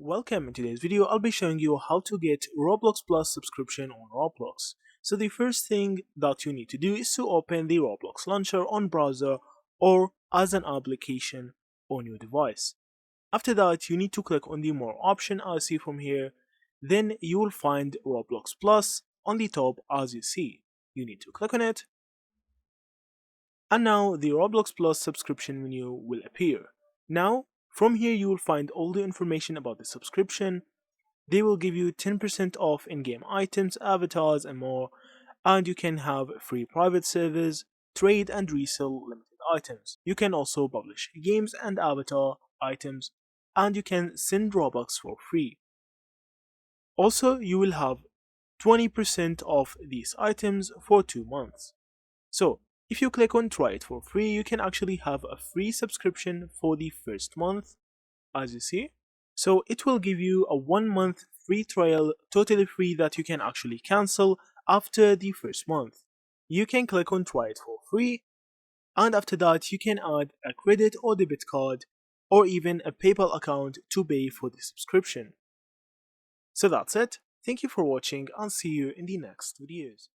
Welcome. In today's video, I'll be showing you how to get Roblox Plus subscription on Roblox. So the first thing that you need to do is to open the Roblox launcher on browser or as an application on your device. After that, you need to click on the more option as you see from here. Then you will find Roblox Plus on the top as you see. You need to click on it. And now the Roblox Plus subscription menu will appear. Now, from here you will find all the information about the subscription. They will give you 10% off in-game items, avatars and more, and you can have free private servers, trade and resell limited items. You can also publish games and avatar items, and you can send Robux for free. Also, you will have 20% off these items for 2 months. So, if you click on try it for free, you can actually have a free subscription for the first month, as you see. So it will give you a 1 month free trial, totally free, that you can actually cancel after the first month. You can click on try it for free, and after that you can add a credit or debit card or even a PayPal account to pay for the subscription. So that's it. Thank you for watching and see you in the next videos.